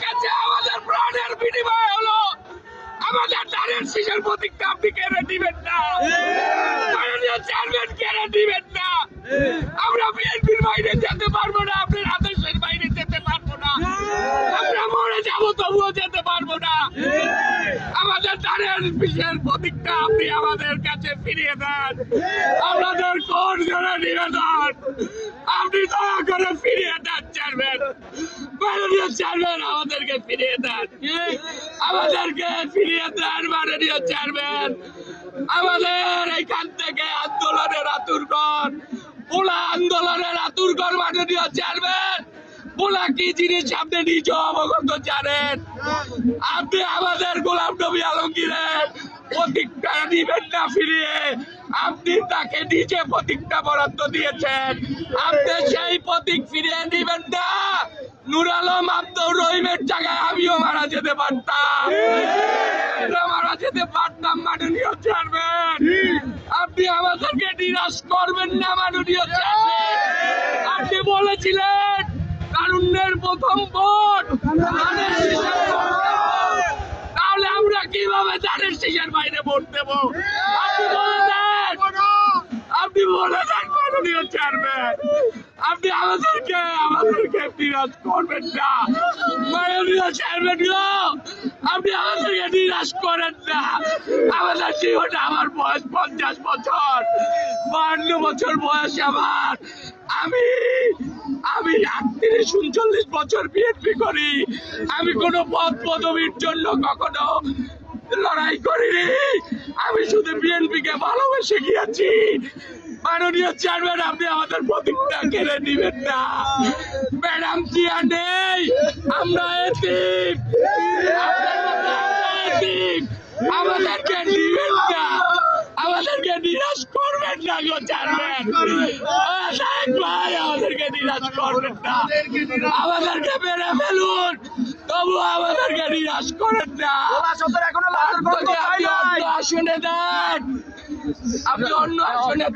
কাছে আমাদের প্রাণের বিনিময় হলো আমাদের ধানের শীষের প্রতীকটা আপনি কেড়ে দিবেন না, মাননীয় চেয়ারম্যান কেড়ে দিবেন না। আমরা বিএনপির বাইরে যেতে পারবো না, আপনার আদর্শের বাইরে যেতে পারবো না, আমরা মরে যাবো তবুও যেতে পারবো না। আমাদের ধানের শীষের প্রতীকটা আপনি আমাদের কাছে ফিরিয়ে দেন, আমাদের কোন জোরে নিবেদন আপনি দয়া করে ফিরিয়ে দেন চেয়ারম্যান, মাননীয় চেয়ারম্যান আমাদেরকে ফিরিয়ে দেন, আমাদেরকে ফিরিয়ে দেন মাননীয় চেয়ারম্যান। আমাদের এখান থেকে আন্দোলনের আতুরঘর, পোলা আন্দোলনের আতুরঘর মাননীয় চেয়ারম্যান। পোলা কি জিনিস আপনি নিজেও অবগত জানেন। আপনি আমাদের গোলাম নবী আলমগীরের প্রতীকটা দিবেন না ফিরিয়ে, আপনি তাকে নিজে প্রতীকটা বরাদ্দ দিয়েছেন, আপনি সেই প্রতীক ফিরিয়ে দিবেন না। নূর আলম আব্দুর রহিমের জায়গায় আমিও মারা যেতে পারতাম, মারা যেতে পারতাম মাননীয় চেয়ারম্যান। আপনি আমাদেরকে নিরাশ করবেন না মাননীয় চেয়ারম্যান। আপনি বলেছিলেন তারুণ্যের প্রথম ভোট, তাহলে আমরা কিভাবে ধানের শীষের বাইরে ভোট দেবো? আপনি বলে দেন, আপনি বলে দেন মাননীয় চেয়ারম্যান। আপনি আমাদেরকে নিরাশ করবেন না মাননীয় চেয়ারম্যান গো, আপনি আমাদেরকে নিরাশ করেন না। আমাদের জীবনে আমার বয়স 50 বছর, 52 বছর বয়স আমার। আমি 38-39 বছর বিএনপি করি। আমি কোনো পদ পদবীর জন্য কখনো লড়াই করিনি, আমি শুধু বিএনপিকে ভালোবেসে গিয়েছি। মাননীয় চেয়ারম্যান আপনি আমাদের প্রতীকটা কেড়ে নিবেন না। ম্যাডাম জিয়া নেই, আমরা এতিম, আমাদেরকে নিবেন না, আমাদেরকে নিরাশ করবেন না গো চেয়ারম্যান। ভাই আমাদেরকে নিরাশ করবেন না, আমাদেরকে মেরে ফেলুন তবু আমাদেরকে নিরাশ করেন না। আসনে দেন, আপনি অন্য আসনে